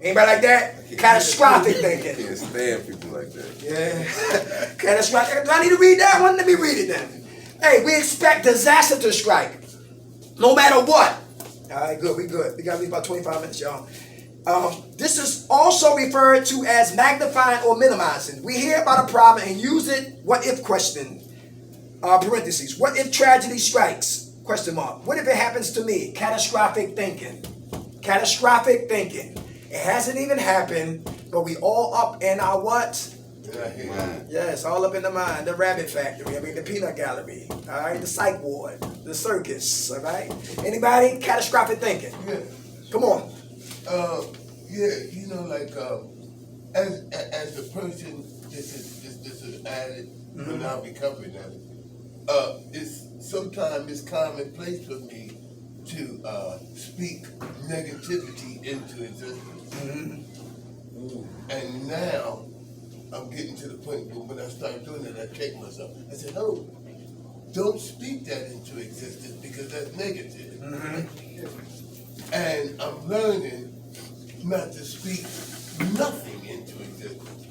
Anybody like that? Catastrophic thinking. I can't stand people like that. Yeah. Catastrophic. Do I need to read that one? Let me read it then. Hey, we expect disaster to strike. No matter what. All right, good. We good. We got to leave about 25 minutes, y'all. This is also referred to as magnifying or minimizing. We hear about a problem and use it, what if question, parentheses. What if tragedy strikes? Question mark. What if it happens to me? Catastrophic thinking. Catastrophic thinking. It hasn't even happened, but we all up in our what? Yes, all up in the mind. The rabbit factory. I mean, the peanut gallery. All right, the psych ward, the circus. All right. Anybody? Catastrophic thinking. Yeah. Come on. Yeah, you know, like as a person, this is added, but now becoming added. Sometimes it's commonplace for me to speak negativity into existence. And now I'm getting to the point where when I start doing it, I check myself. I said, "Oh, don't speak that into existence because that's negative." And I'm learning not to speak nothing into existence.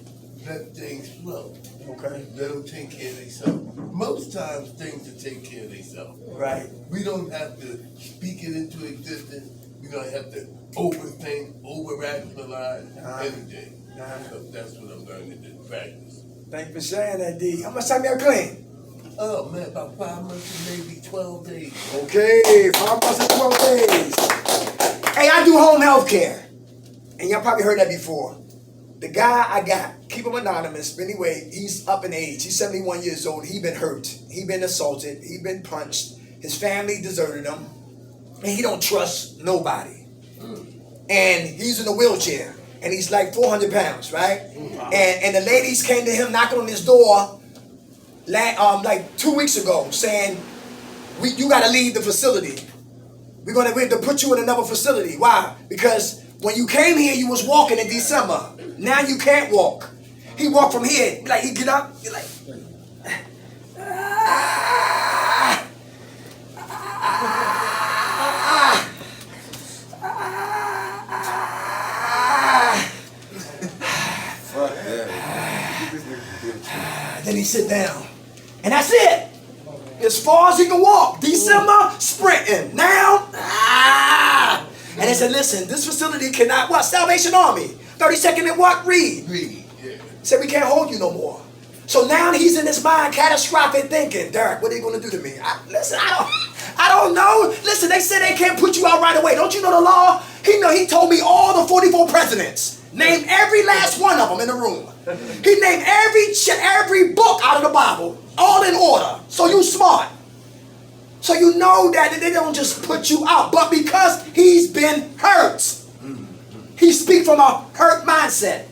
Let things flow. Okay. Let them take care of themselves. Most times things will take care of themselves. Right. We don't have to speak it into existence. We don't have to overthink, over-rationalize anything. So that's what I'm learning to practice. Thank you for sharing that, D. How much time you have clean? Oh man, about 5 months and maybe 12 days. Okay, 5 months and 12 days. Hey, I do home health care. And y'all probably heard that before. The guy I got, keep him anonymous, but anyway, he's up in age. He's 71 years old. He been hurt. He been assaulted. He been punched. His family deserted him. And he don't trust nobody. And he's in a wheelchair. And he's like 400 pounds, right? And the ladies came to him knocking on his door like 2 weeks ago saying, you got to leave the facility. We have to put you in another facility. Why? Because when you came here, you was walking in December. Now you can't walk. He walked from here. Like, he get up. You're like, Then he sit down. And that's it. As far as he can walk. December, sprinting. Now, And they said, listen, this facility cannot, what? Salvation Army. 32nd and what? Read. Yeah. Said, we can't hold you no more. So now he's in his mind, catastrophic thinking. Derek, what are you going to do to me? I don't know. Listen, they said they can't put you out right away. Don't you know the law? He told me all the 44 presidents. Named every last one of them in the room. He named every book out of the Bible. All in order. So you smart. So you know that they don't just put you out. But because he's been hurt. He speaks from a hurt mindset.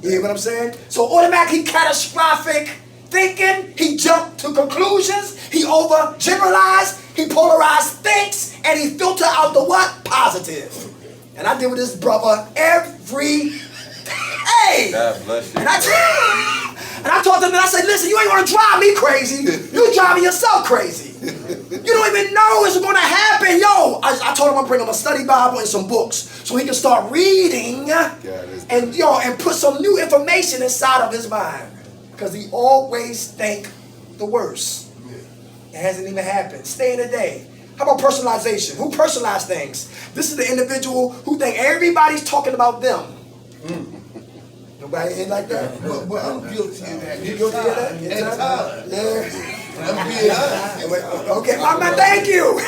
You hear what I'm saying? So automatically catastrophic thinking. He jumped to conclusions. He overgeneralized. He polarized thinks. And he filter out the what? Positive. And I deal with this brother every day. God bless you. And I talked to him and I said, listen, you ain't gonna drive me crazy. You driving yourself crazy. You don't even know it's gonna happen. Yo, I told him I'm bringing him a study Bible and some books so he can start reading and put some new information inside of his mind. Because he always think the worst. It hasn't even happened. Stay in the day. How about personalization? Who personalized things? This is the individual who think everybody's talking about them. Nobody ain't like that? But I'm guilty of that. You guilty of that? Yeah. I'm being honest. Okay, my man, thank you.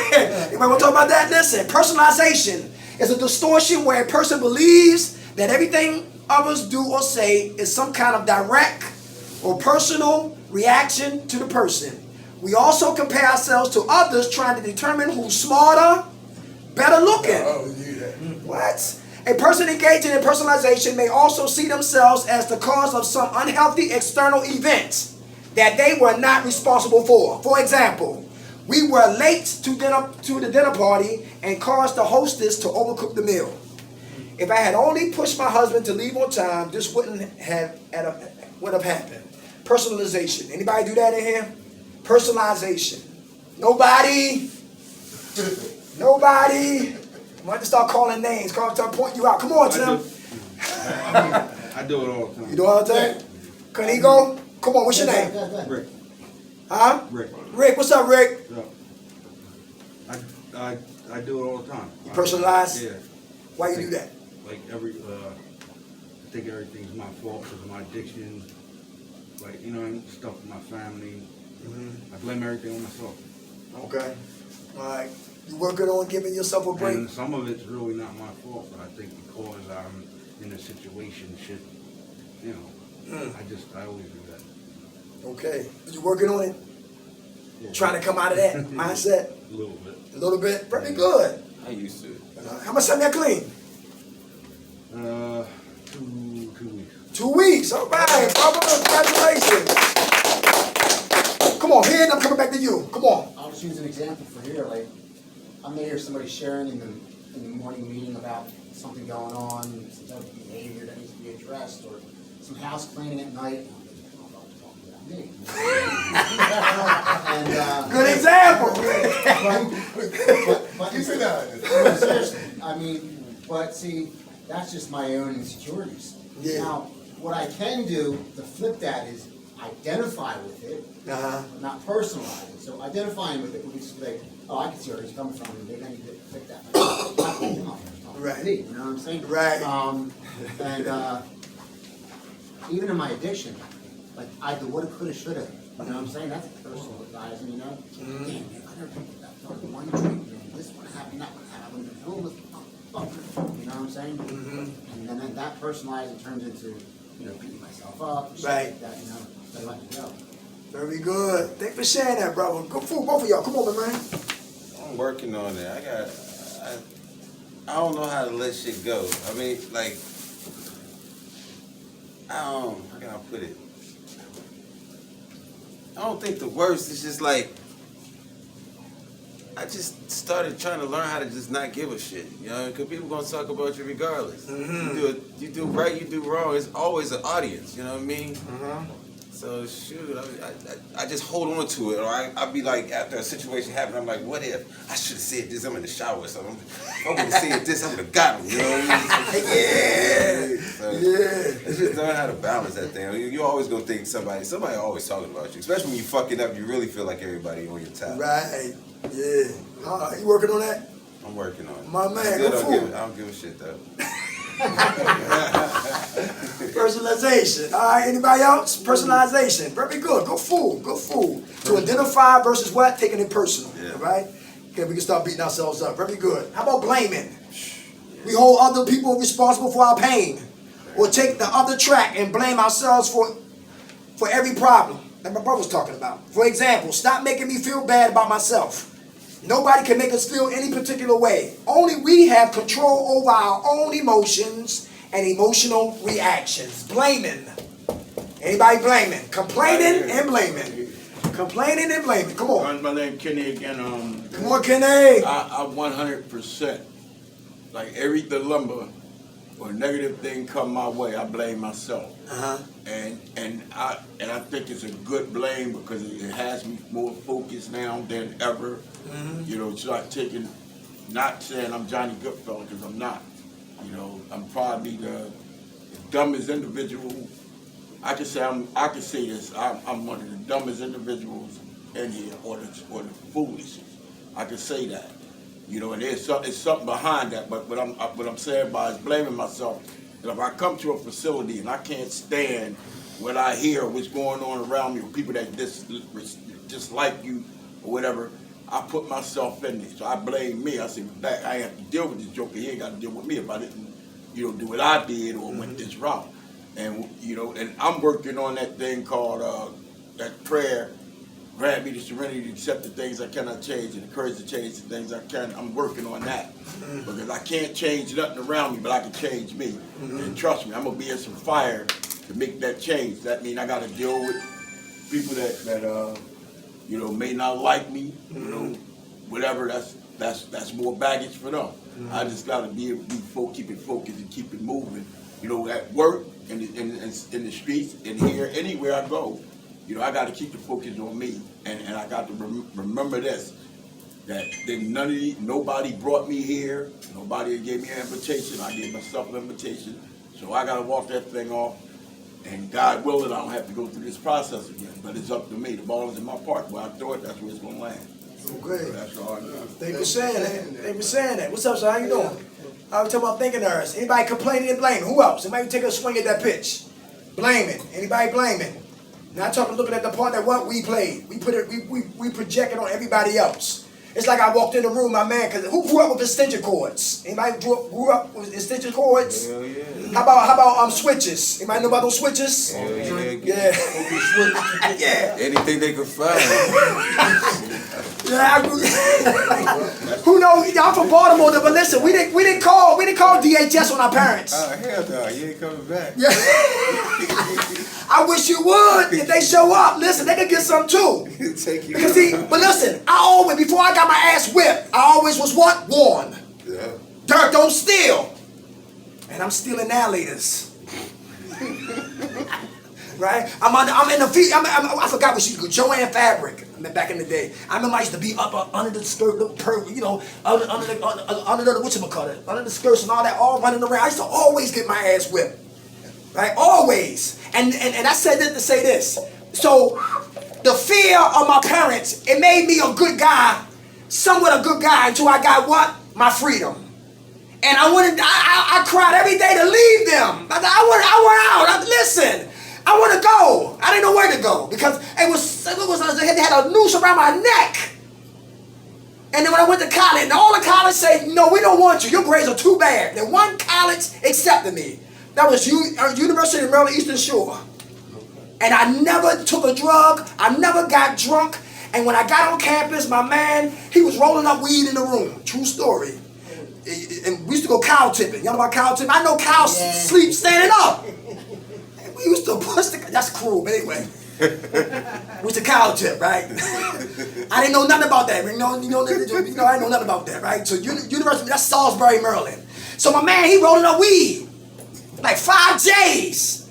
You might want to talk about that? Listen, personalization is a distortion where a person believes that everything others do or say is some kind of direct or personal reaction to the person. We also compare ourselves to others trying to determine who's smarter, better looking. What? A person engaging in personalization may also see themselves as the cause of some unhealthy external event that they were not responsible for. For example, we were late to the dinner party and caused the hostess to overcook the meal. If I had only pushed my husband to leave on time, this wouldn't have happened. Personalization. Anybody do that in here? Personalization. Nobody. I might just start calling names, start pointing you out. Come on, Tim. I do it all the time. You do all the time? Can he go? Come on, what's your name? Rick. Huh? Rick. Rick, what's up, Rick? Yeah. I do it all the time. You personalize? Yeah. Why you do that? Like I think everything's my fault because of my addiction. Like, you know, stuff with my family. I blame everything on myself. Okay. All right. You working on giving yourself a break? And some of it's really not my fault, but I think because I'm in a situation, you know, I always do that. Okay. You working on it? Yeah. Trying to come out of that mindset? A little bit. A little bit? Pretty good. I used to. How much time you clean? 2 weeks. 2 weeks. All right, brother. Congratulations. Come on, here, I'm coming back to you. Come on. I'll just use an example for here. Like, I may hear somebody sharing in the morning meeting about something going on, some type of behavior that needs to be addressed, or some house cleaning at night. Me. And, Good example. but no, seriously, I mean, but see, that's just my own insecurities. Yeah. Now, what I can do to flip that is identify with it, but not personalize it. So identifying with it would be just like, oh, I can see where he's coming from, and maybe I need to fix that. Right. You know what I'm saying? Right. And even in my addiction, like I do woulda, coulda, shoulda. You know what I'm saying? That's personal, guys. And you know, damn, man, I never picked that one drink, man. This one happened, that one happened. I wouldn't have known this. You know what I'm saying? And then that personalizing turns into, you know, beating myself up. And shit Right. like that, you know, so I let it go. Very good. Thanks for sharing that, brother. Good food, both of y'all. Come on, man. I'm working on it. I don't know how to let shit go. I mean, like, how can I put it? I don't think the worst is just like, I just started trying to learn how to just not give a shit, you know, because people gonna talk about you regardless. You do right, you do wrong. It's always an audience, you know what I mean? So shoot, I just hold on to it, or I'll be like, after a situation happens, I'm like, what if I should have said this? I'm in the shower or something. If I would have said this, I would have got him. You know what I mean? So, it's just learn how to balance that thing. You're always gonna think somebody always talking about you, especially when you fucking up. You really feel like everybody on your top. Right. Yeah. You working on that? I'm working on it. My man, Still good I don't give a shit though. Personalization. All right, anybody else? Personalization. Very good. Good food. Good food. To identify versus what? Taking it personal. Yeah. All right? Okay, we can start beating ourselves up. Very good. How about blaming? We hold other people responsible for our pain. Or take the other track and blame ourselves for every problem that my brother was talking about. For example, stop making me feel bad about myself. Nobody can make us feel any particular way. Only we have control over our own emotions and emotional reactions. Blaming. Anybody blaming? Complaining and blaming. Complaining and blaming. Come on. My name Kenny again. Come on, Kenny. I 100%. Like every dilemma or negative thing come my way, I blame myself. And I think it's a good blame because it has me more focused now than ever. You know, start taking, not saying I'm Johnny Goodfellas because I'm not. You know, I'm probably the dumbest individual. I can say this. I'm one of the dumbest individuals in here, or the foolishest. I can say that. You know, and it's something behind that. But what I'm saying by is blaming myself. And if I come to a facility and I can't stand what I hear, what's going on around me, or people that dislike you or whatever, I put myself in there. So I blame me. I say, I have to deal with this joker. He ain't got to deal with me if I didn't, you know, do what I did or went this route. And, you know, and I'm working on that thing called, that prayer, grant me the serenity to accept the things I cannot change and the courage to change the things I can. I'm working on that. Because I can't change nothing around me, but I can change me. And trust me, I'm going to be in some fire to make that change. That means I got to deal with people that you know, may not like me, you know, whatever, that's more baggage for them. I just gotta keep it focused and keep it moving. You know, at work, in the streets, and here, anywhere I go, you know, I gotta keep the focus on me, and I got to remember this. nobody brought me here. Nobody gave me an invitation. I gave myself an invitation. So I gotta walk that thing off. And God willing, I don't have to go through this process again. But it's up to me. The ball is in my park. Where I throw it, that's where it's gonna land. Okay. So that's all I know. Thank you for saying that. Thank you for saying that. What's up, sir? How you doing? I was talking about thinking errors. Anybody complaining and blaming? Who else? Anybody take a swing at that pitch? Blaming. Anybody blaming? Not talking, looking at the part that what we played. We put it. We project it on everybody else. It's like I walked in the room, my man. Cause who grew up with extension cords? Anybody grew up with extension cords? Hell yeah. How about switches? Anybody know about those switches? Hell yeah. Yeah. Yeah. Anything they could find. Yeah, who knows? Y'all from Baltimore, but listen, we didn't call DHS on our parents. Oh hell no, you ain't coming back. Yeah. I wish you would if they show up. Listen, they could get some too. Take you. Because see, but listen, I always before I got my ass whipped, I always was what warned. Yeah. Dirt don't steal, and I'm stealing now, leaders. Right? I'm in the feet. I forgot what she could. Joanne Fabric. I mean, back in the day, I remember I used to be up under the skirt, you know, under the whatchamacallit, under the skirts and all that, all running around. I used to always get my ass whipped, right? Always. And I said this to say this. So the fear of my parents, it made me a good guy, somewhat a good guy, until I got what? My freedom. And I cried every day to leave them. I went out. Listen. I want to go. I didn't know where to go because they had a noose around my neck. And then when I went to college, and all the college said, no, we don't want you. Your grades are too bad. Then one college accepted me. That was University of Maryland Eastern Shore. And I never took a drug. I never got drunk. And when I got on campus, my man, he was rolling up weed in the room. True story. And we used to go cow tipping. You know about cow tipping? I know cows sleep standing up. We used to push that's cruel, but anyway. We used to cow tip, right? I didn't know nothing about that. I didn't know nothing about that, right? So University, that's Salisbury, Maryland. So my man, he rolling up weed. Like 5 J's.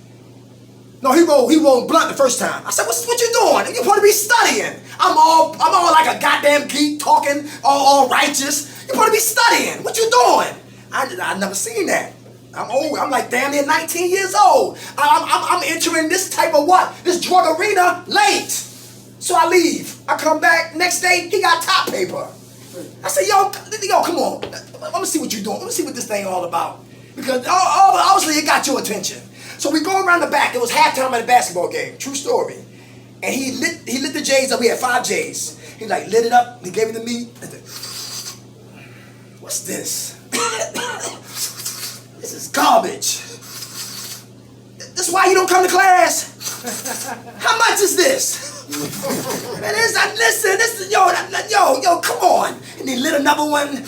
No, he rolled blunt the first time. I said, what you doing? You're supposed to be studying. I'm all like a goddamn geek talking, all righteous. You're supposed to be studying. What you doing? I never seen that. I'm old. I'm like damn near 19 years old. I'm entering this type of this drug arena late. So I leave. I come back next day. He got top paper. I said, yo, come on. Let me see what you're doing. Let me see what this thing all about. Because obviously it got your attention. So we go around the back. It was halftime at a basketball game. True story. And he lit the J's up. We had 5 J's. He like lit it up. He gave it to me. I said, what's this? This is garbage. This is why you don't come to class. How much is this? Man, listen, yo, come on. And he lit another one.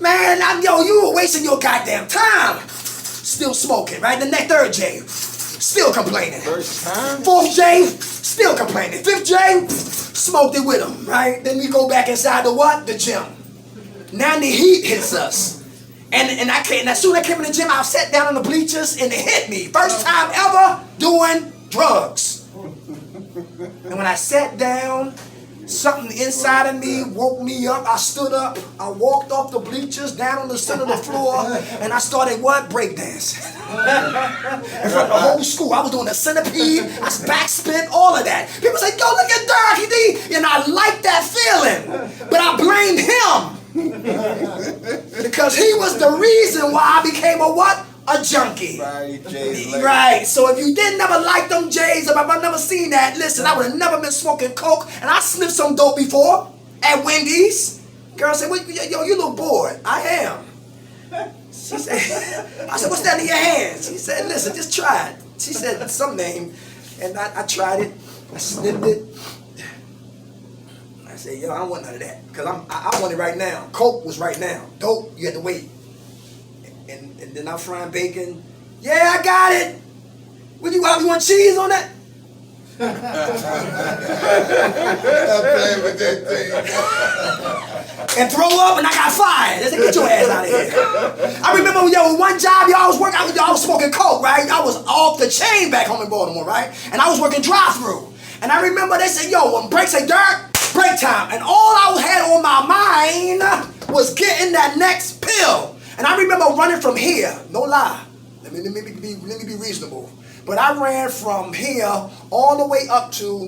Man, you were wasting your goddamn time. Still smoking, right? The next 3rd J, still complaining. First time? 4th J, still complaining. 5th J, smoked it with him, right? Then we go back inside the gym. Now the heat hits us. And as soon as I came in the gym, I sat down on the bleachers and it hit me. First time ever doing drugs. And when I sat down, something inside of me woke me up. I stood up. I walked off the bleachers down on the center of the floor and I started breakdancing. In front of the whole school. I was doing the centipede, I was backspin, all of that. People say, yo, look at Dirk. And I liked that feeling. But I blamed him. Because he was the reason why I became a junkie. Right. So if you didn't never like them J's, if I've never seen that, listen, I would have never been smoking coke, and I sniffed some dope before at Wendy's. Girl said, yo, you look bored. I am. She said, I said, what's that in your hands? She said, listen, just try it. She said some name, and I tried it. I sniffed it. I said, yo, I don't want none of that. Because I want it right now. Coke was right now. Dope, you had to wait. And then I'm frying bacon. Yeah, I got it. You want cheese on that? I'm playing with that thing. And throw up, and I got fired. They said, get your ass out of here. I remember, one job, I was working, I was smoking coke, right? I was off the chain back home in Baltimore, right? And I was working drive-through. And I remember they said, yo, when break say, Dirk, break time. And all I had on my mind was getting that next pill. And I remember running from here, no lie. Let me be reasonable. But I ran from here all the way up to,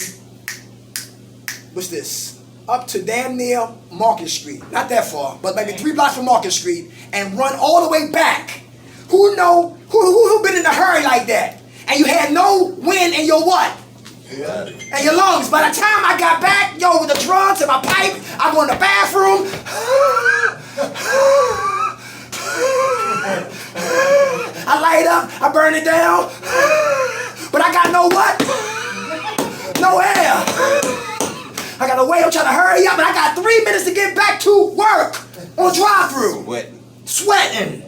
what's this? Up to damn near Market Street. Not that far, but maybe 3 blocks from Market Street, and run all the way back. Who been in a hurry like that? And you had no wind in your what? Yeah. And your lungs. By the time I got back, yo, with the drugs and my pipe, I go in the bathroom. I light up, I burn it down. But I got no what? No air. I got to wait, I'm trying to hurry up, and I got 3 minutes to get back to work on drive-through. Sweating.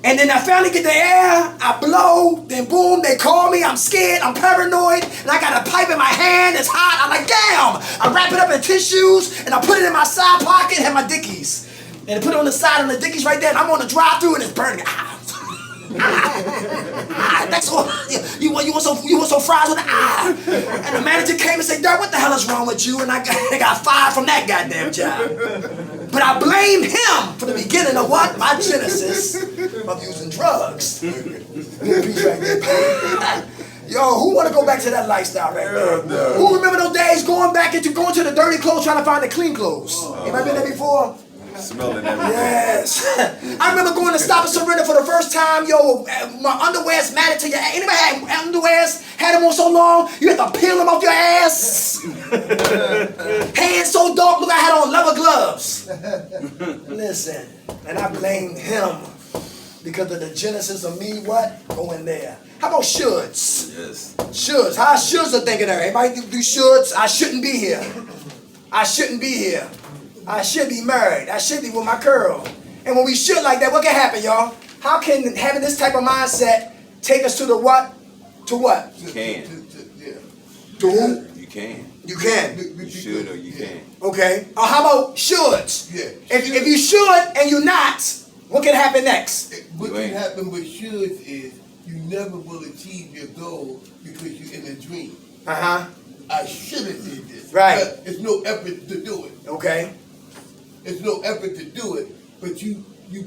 And then I finally get the air, I blow, then boom, they call me, I'm scared, I'm paranoid, and I got a pipe in my hand, it's hot, I'm like, damn! I wrap it up in tissues, and I put it in my side pocket, and have my dickies. And I put it on the side of the dickies right there, and I'm on the drive-through, and it's burning. That's all. You want some fries with And the manager came and said, Dirk, what the hell is wrong with you? And I got fired from that goddamn job. But I blame him for the beginning of what? My genesis of using drugs. Yo, who want to go back to that lifestyle right there? No. Who remember those days going to the dirty clothes trying to find the clean clothes? Anybody been there before? Smelling everything. Yes. I remember going to Stop and Surrender for the first time. Yo, my underwear's matted to your ass. Anybody had underwears? Had them on so long, you had to peel them off your ass. Hands so dark, look, I had on leather gloves. Listen, and I blamed him because of the genesis of me, what? Going there. How about shoulds? Yes. Shoulds. How shoulds are thinking there? Everybody do shoulds? I shouldn't be here. I shouldn't be here. I should be married. I should be with my girl. And when we should like that, what can happen, y'all? How can having this type of mindset take us to the what? To what? You can. To who? You can. You can. You should or you can. Okay. How about shoulds? Yeah. If you should and you're not, what can happen next? What can happen with shoulds is you never will achieve your goal because you're in a dream. Uh-huh. I should have did this. Right. But it's no effort to do it. Okay. It's no effort to do it, but you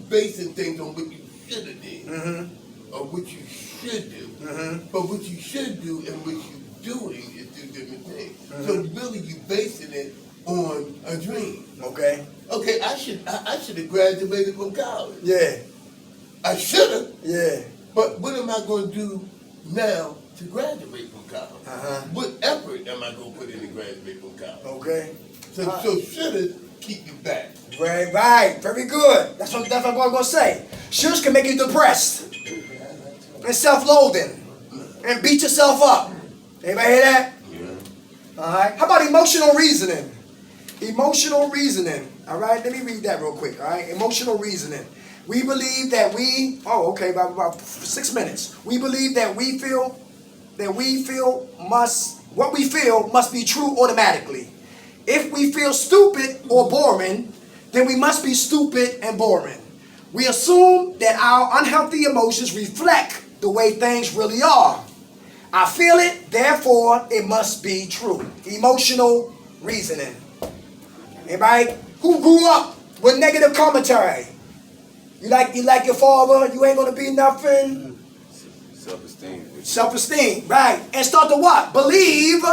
basing things on what you should have did. Mm-hmm. Or what you should do. Mm-hmm. But what you should do and what you're doing is two different things. Mm-hmm. So really you basing it on a dream. Okay. Okay, I should have graduated from college. Yeah. I should have. Yeah. But what am I going to do now to graduate from college? Uh-huh. What effort am I going to put in to graduate from college? Okay. So should have keep you back. Right. Very good. That's what I'm going to say. Shoulds can make you depressed and self-loathing and beat yourself up. Anybody hear that? Yeah. All right. How about emotional reasoning? Emotional reasoning. All right. Let me read that real quick. All right. Emotional reasoning. We believe that about 6 minutes. We believe that what we feel must be true automatically. If we feel stupid or boring, then we must be stupid and boring. We assume that our unhealthy emotions reflect the way things really are. I feel it, therefore it must be true. Emotional reasoning. Anybody who grew up with negative commentary? You like your father, you ain't gonna be nothing. Self-esteem. Self-esteem, right. And start to what? Believe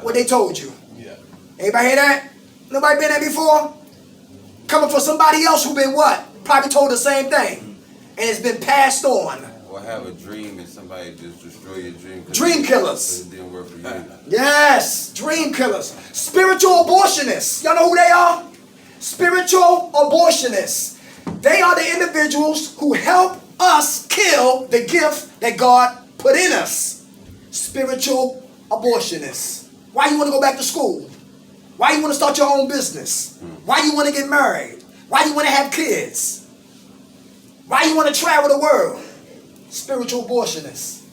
what they told you. Yeah. Anybody hear that? Nobody been there before? Coming from somebody else who been what? Probably told the same thing. And it's been passed on. Or have a dream and somebody just destroy your dream. Dream killers. It didn't work for you. Yes, dream killers. Spiritual abortionists. Y'all know who they are? Spiritual abortionists. They are the individuals who help us kill the gift that God put in us. Spiritual abortionists. Why you want to go back to school? Why you want to start your own business? Why you want to get married? Why you want to have kids? Why you want to travel the world? Spiritual abortionists.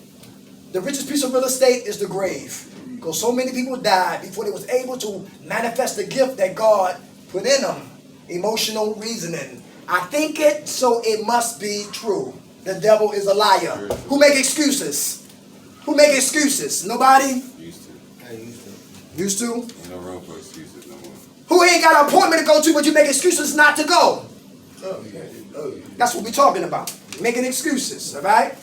The richest piece of real estate is the grave. Because so many people died before they was able to manifest the gift that God put in them. Emotional reasoning. I think it, so it must be true. The devil is a liar. Who make excuses? Who make excuses? Nobody? Used to. Used to? Ain't no room for excuses. Who ain't got an appointment to go to, but you make excuses not to go? Oh, yeah. Oh, yeah. That's what we're talking about. Making excuses, all right?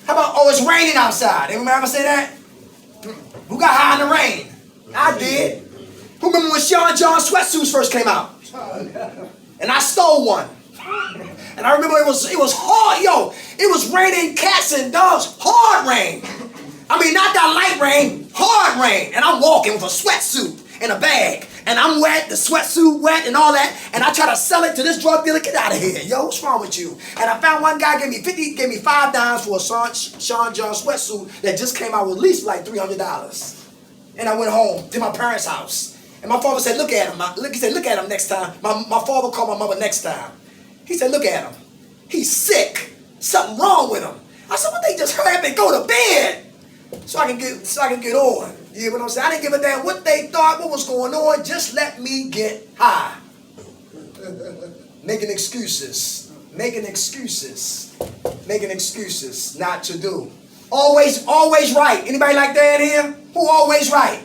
How about, oh, it's raining outside? Anybody ever say that? Who got high in the rain? I did. Who remember when Sean John sweatsuits first came out? And I stole one. And I remember it was hard, yo. It was raining cats and dogs, hard rain. I mean, not that light rain, hard rain. And I'm walking with a sweatsuit and a bag. And I'm wet, the sweatsuit wet and all that. And I try to sell it to this drug dealer. Get out of here, yo. What's wrong with you? And I found one guy gave me $5 for a Sean John sweatsuit that just came out with at least like $300. And I went home to my parents' house. And my father said, look at him. He said, look at him next time. My father called my mother next time. He said, look at him. He's sick. Something wrong with him. I said, well, they just hurry up and go to bed so I can get on. You know what I'm saying? I didn't give a damn what they thought, what was going on. Just let me get high. Making excuses. Making excuses. Making excuses not to do. Always right. Anybody like that in here? Who always right?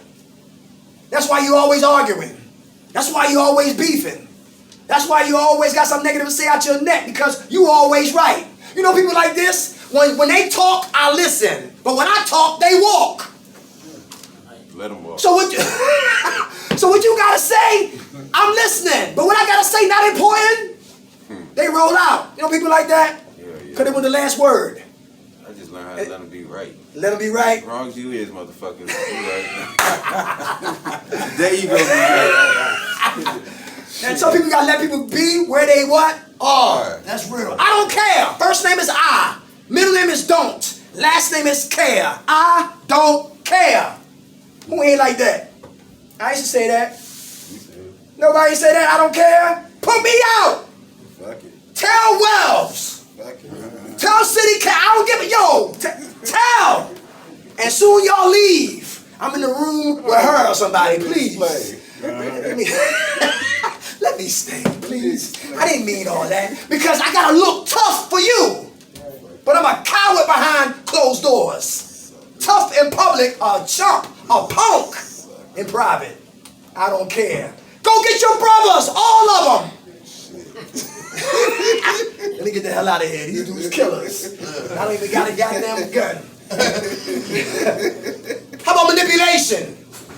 That's why you always arguing. That's why you always beefing. That's why you always got something negative to say out your neck, because you always right. You know people like this? When they talk, I listen. But when I talk, they walk. Let them walk. So what you gotta say, I'm listening. But what I gotta say not important, they roll out. You know people like that? Yeah. Because it was the last word. I just learned how to let them be right. Let them be right. As wrong as you is, motherfucker. You right. There you go. Be right. And some people gotta let people be where they what? Are. That's real. I don't care. First name is I. Middle name is don't. Last name is care. I don't care. Who ain't like that? I used to say that. Nobody say that. I don't care. Put me out. Fuck it. Tell Wells. Fuck it. Tell City Cat. I don't give a yo. Tell. And soon y'all leave. I'm in the room with her or somebody. Please. Let me stay, please. I didn't mean all that. Because I gotta look tough for you. But I'm a coward behind closed doors. Tough in public, a chump, a punk in private. I don't care. Go get your brothers, all of them. Let me get the hell out of here. These dudes killers. I don't even got a goddamn gun. How about manipulation?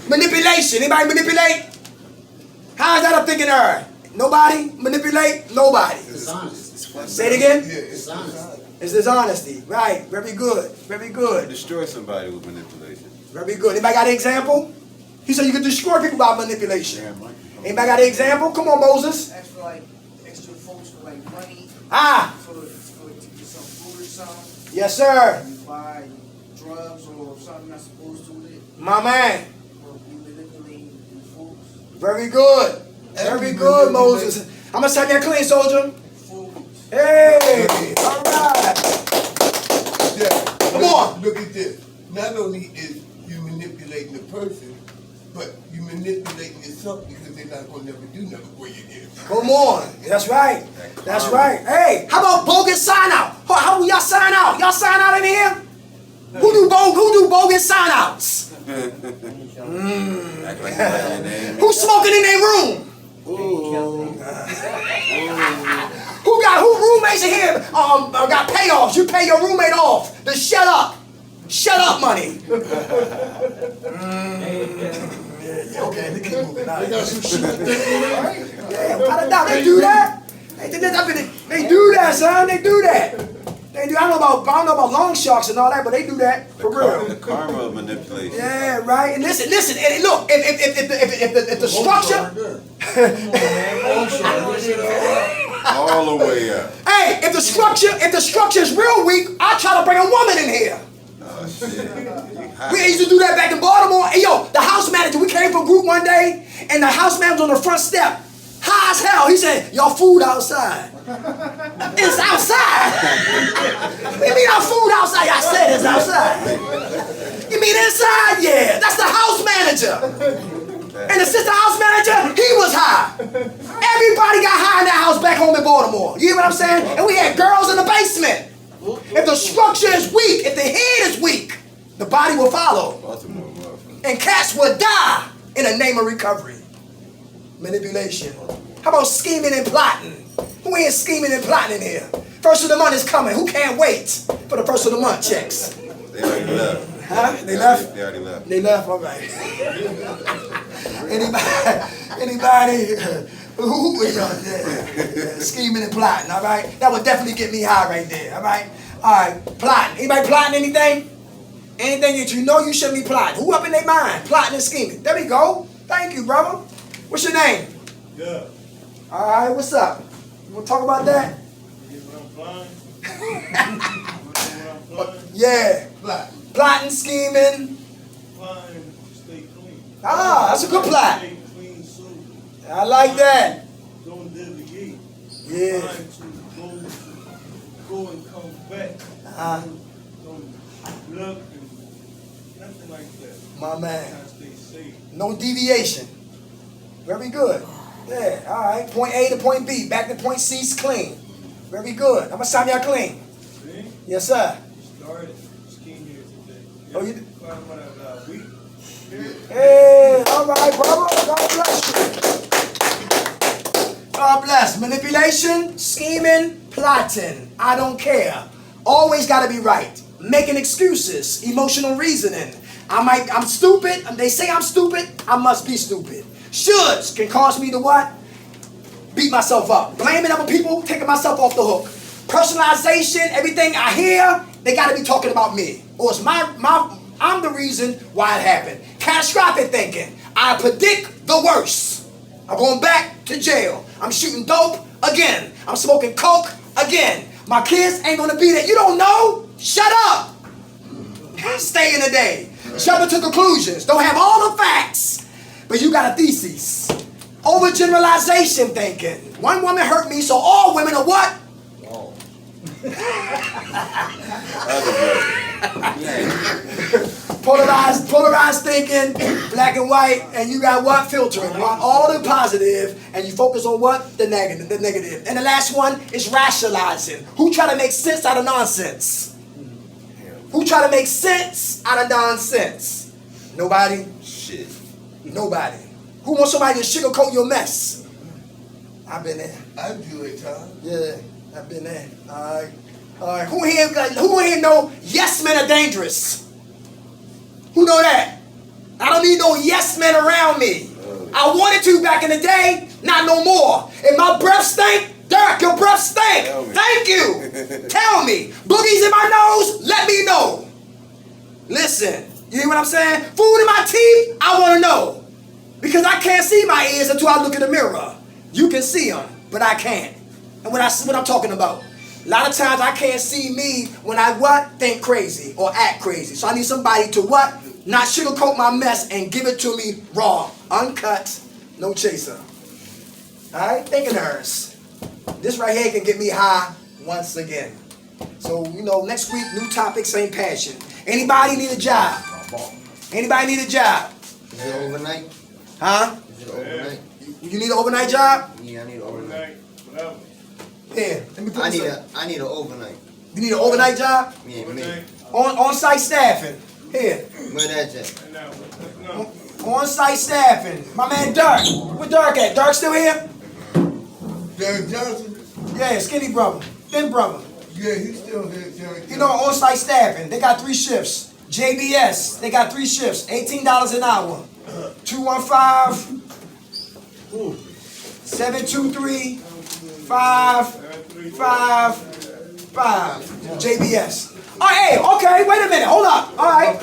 Manipulation. Anybody manipulate? How is that a thinking error? Nobody manipulate? Nobody. Dishonest. Say it again? Dishonest. It's dishonesty. Right. Very good. Very good. Destroy somebody with manipulation. Very good. Anybody got an example? He said you can destroy people by manipulation. Anybody got an example? Come on, Moses. Ask for like extra folks for like money. For to get some food or something. Yes, sir. You buy drugs or something not supposed to with it. My man. Or you manipulate folks. Very good. Very good, Moses. I'm gonna set that clean, soldier. Fools. Hey. All right. Yeah. Come on. Look at this. Not only is you manipulating the person, but you manipulating yourself because they're not going to never do nothing for you again. Come on. That's right. That's right. Hey, how about bogus sign out? How will y'all sign out? Y'all sign out in here? Who do bogus sign outs? Act like you like your name. Who's smoking in their room? Who roommates in here got payoffs? You pay your roommate off. The shut up money. Yeah, okay, they keep moving. They got some shit. Yeah, without a doubt, they do that. They do that, son. They do that. They do. I don't know about long sharks and all that, but they do that for real. The karma of manipulation. Yeah, right. And listen. And look, if the structure. All the way up. Hey, if the structure is real weak, I try to bring a woman in here. Oh shit. We used to do that back in Baltimore. Hey, yo, the house manager, we came from group one day, and the house manager was on the front step, high as hell. He said, y'all food outside. It's outside. What do you mean our food outside? I said it's outside. You mean inside? Yeah, that's the house manager. And the assistant house manager, he was high. Everybody got high in that house back home in Baltimore. You hear what I'm saying? And we had girls in the basement. If the structure is weak, if the head is weak, the body will follow. Baltimore, motherfucker. And cats will die in the name of recovery. Manipulation. How about scheming and plotting? Who ain't scheming and plotting in here? First of the month is coming. Who can't wait for the first of the month checks? They already left. Huh? They left? They already left. They left, all right. Anybody who is on there? Scheming and plotting, all right? That would definitely get me high right there, all right? All right, plotting. Anybody plotting anything? Anything that you know you shouldn't be plotting? Who up in their mind? Plotting and scheming. There we go. Thank you, brother. What's your name? Yeah. All right, what's up? You want to talk about that? Yeah. Plotting, scheming. Stay clean. Ah, that's a good plot. Stay clean, sober. I like that. Don't deviate. Yeah. Trying to go and come back. Don't look and nothing like that. My man. Trying to stay safe. No deviation. Very good. Yeah, all right. Point A to point B. Back to point C is clean. Very good. How much time y'all clean? See? Yes, sir. Started. Just came here today. Oh, you did? Quite about a week. Hey, all right, brother. God bless you. God bless. Manipulation, scheming, plotting. I don't care. Always got to be right. Making excuses, emotional reasoning. I'm stupid. They say I'm stupid. I must be stupid. Shoulds can cause me to what? Beat myself up. Blaming other people, taking myself off the hook. Personalization, everything I hear, they got to be talking about me. Or it's I'm the reason why it happened. Catastrophic thinking. I predict the worst. I'm going back to jail. I'm shooting dope again. I'm smoking coke again. My kids ain't going to be there. You don't know? Shut up. Stay in the day. Jump to conclusions. Don't have all the facts. But you got a thesis. Overgeneralization thinking. One woman hurt me, so all women are what? Oh. Polarized thinking, black and white, and you got what? Filtering. You want all the positive, and you focus on what? The negative. And the last one is rationalizing. Who try to make sense out of nonsense? Who try to make sense out of nonsense? Nobody? Shit. Nobody. Who wants somebody to sugarcoat your mess? I've been there. I do it, Tom. Yeah, I've been there. All right. Who here know yes men are dangerous? Who know that? I don't need no yes men around me. I wanted to back in the day, not no more. If my breath stink, Derek, your breath stink. Thank you. Tell me. Boogies in my nose, let me know. Listen, you hear what I'm saying? Food in my teeth, I want to know. Because I can't see my ears until I look in the mirror. You can see them, but I can't. And what I'm talking about. A lot of times I can't see me when I what? Think crazy or act crazy. So I need somebody to what? Not sugarcoat my mess and give it to me raw. Uncut, no chaser. Alright? Thinking hers. This right here can get me high once again. So, next week, new topic, same passion. Anybody need a job? Anybody need a job? Is it overnight? Huh? Is it overnight? You need an overnight job? Yeah, I need an overnight. Whatever. Here, let me put I this need up. an overnight. You need an overnight job? Yeah, me. On-site staffing. Here. Where that's at? No. On-site staffing. My man Dirk. Where Dirk at? Dirk still here? Derek Johnson? Yeah, skinny brother. Thin brother. Yeah, he's still here, Derek Johnson. On-site staffing. They got 3 shifts. JBS. They got 3 shifts. $18 an hour. 215-723-5555. JBS. Oh, hey, okay, wait a minute. Hold up. All right.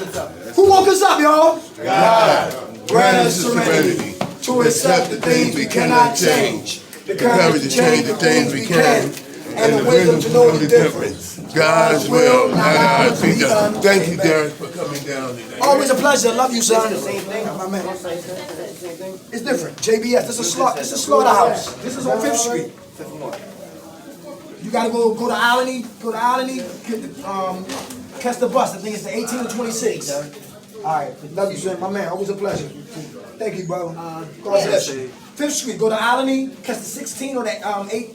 Who woke us up, y'all? God. Grant us serenity to accept the things we cannot change, the courage to change the things we can, and the wisdom to know the difference. God's will, not ours be done. Thank you, Derek, for coming down today. Always a pleasure. Love you, son. Same thing? My man. Same thing? It's different. JBS. This is slaughterhouse. This is on 5th Street. You gotta go to Alany. Go to Alany. Catch the bus. I think it's the 18 to 26. All right. Love you, son. My man. Always a pleasure. Thank you, bro. God bless you. 5th Street. Go to Alany. Catch the 16 or the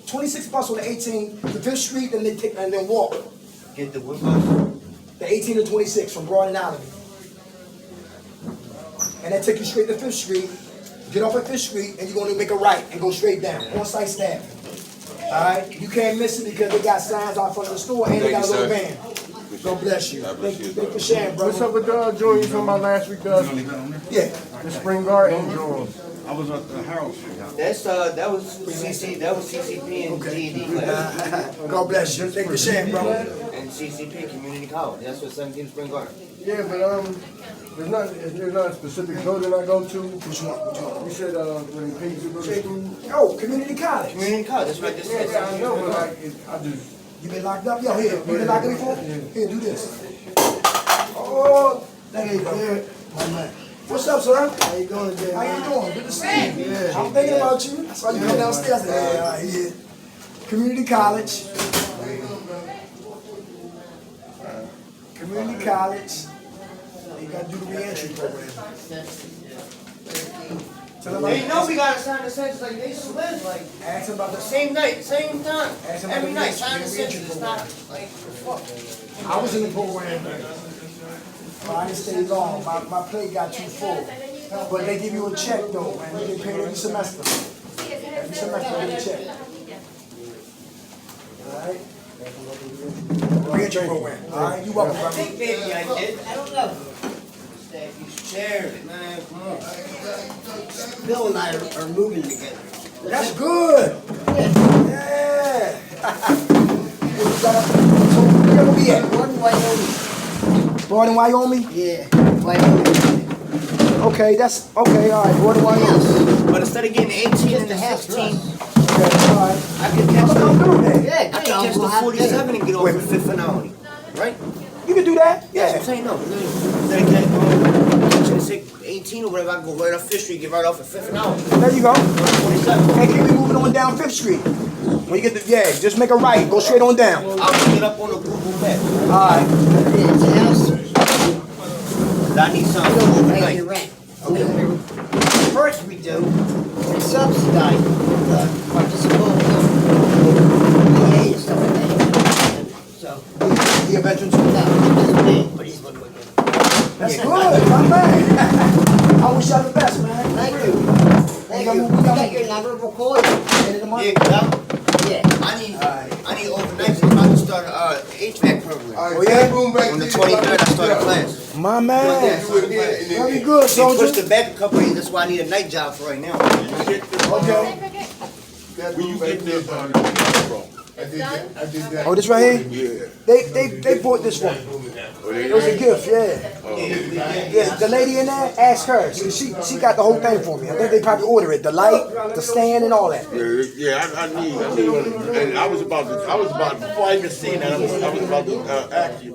26 bus or the 18 to 5th Street, and then walk. Get the what bus? The 18 to 26 from Broad and Alany. And that take you straight to 5th Street. Get off at Fifth Street and you're gonna make a right and go straight down. On-site staff. Alright? You can't miss it because they got signs out front of the store and they got a little van. God bless you. Thank you for sharing, brother. What's up with Joey you talking about last week, Yeah. the Spring Garden Joel? I was at the Harold Street house. That was CCP and GED class. God bless you. Thank you for sharing, brother. And CCP, Community College. That's what 17 Spring Garden. Yeah, but there's not a specific building I go to. Which one? You said when they paid you to go to school. Oh, community college. Community College, that's what I just said. Yeah, I know, but like I just. You been locked up? Yo, here. You been locked up before? Here, do this. Oh, thank you, man. My man. What's up, sir? How you doing, Jay? How you doing? Good to see you. Yeah. I'm thinking about you. That's why you come downstairs. Yeah, here. Community college. Community college. You gotta do the re-entry program. Tell them They know we gotta sign the census like they slid, like Ask them about the the same night, same time. Ask them about Every the night, re-entry sign the census. It's not program. like, fuck. I was in the program. But I didn't stay long. My plate got too full. But they give you a check though, man. You get paid every semester. Every semester you get a check. Alright? Re-entry program. Alright, you welcome, I brother. think maybe I did. I don't know. Stack these chairs, man. Come on. Bill and I are moving together. That's good. Yeah. So where we at? Gordon, Wyoming. Gordon, Wyoming? Yeah, Wyoming. Okay, that's okay. All right, Gordon, Wyoming. Yes. But instead of getting 18 and the Just a 16, Okay, all right. I could catch I'm gonna do that. Yeah, I great. could catch the We'll have 47 and get over Wait. the Fifth and Alny. Right? You can do that. That's what Yeah. I'm saying, no. Instead of catching 18 or whatever, I can go right off Fifth Street, get right off at Fifth and Alny. There you go. 47. Hey, keep me moving on down Fifth Street. When you get the just make a right. Go straight on down. I'll pick it up on the Google map. All right. It's a house. But I need something Pay overnight. your rent. Okay. First we do, we subsidize participatory VA and stuff like that. So, He a veteran too. no, he doesn't pay, but he's living with me. That's good, my man. I wish y'all the best, man. Thank you. Thank you. We got your number, we'll call you. End of the month. Yeah, 'cause Yeah. I need overnight because I'm about to start HVAC program. All right, Oh, yeah? that room right On the there, 23rd, I start a yeah. class. My man. Yeah. Do it here and then- Very good, They pushed soldier. it back a couple of years, that's why I need a night job for right now. Okay. That When you room right get there, there. bro. I did that. Oh, this right here? Yeah. They bought this one. Oh, they It was a gift, yeah. Oh. Yeah, the lady in there, ask her. She got the whole thing for me. I think they probably order it. The light, the stand, and all that. Yeah, I need one. And I was about to, before I even seen that, I was about to ask you.